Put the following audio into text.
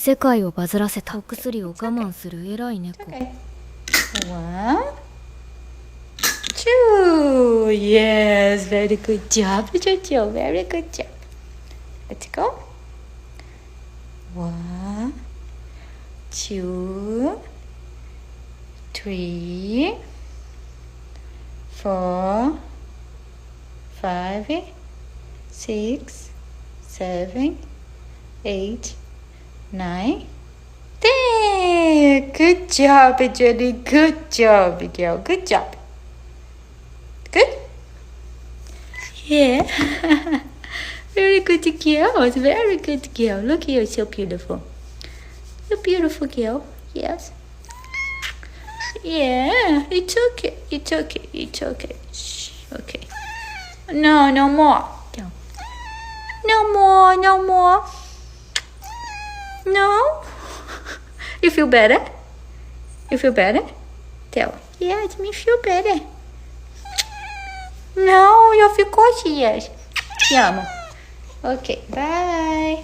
世界をバズらせた。お薬を我慢する偉い猫。Okay. 1, 2. Yes, very good job, Jojo. Very good job. Let's go. 1, 2, 3, 4, 5, 6, 7, 8, 9, 10. Good job, Jenny. Good job, girl. Good job. Good? Yeah. Very good girl. Very good girl. Look, you're so beautiful. You're beautiful girl. Yes. Yeah. It's okay. It's okay. It's okay. Shh. Okay. No, no more. No. No more. No more. No. You feel better? You feel better? Tell. Yes, me feel better. Não, eu fico yes. Te amo. Ok, bye.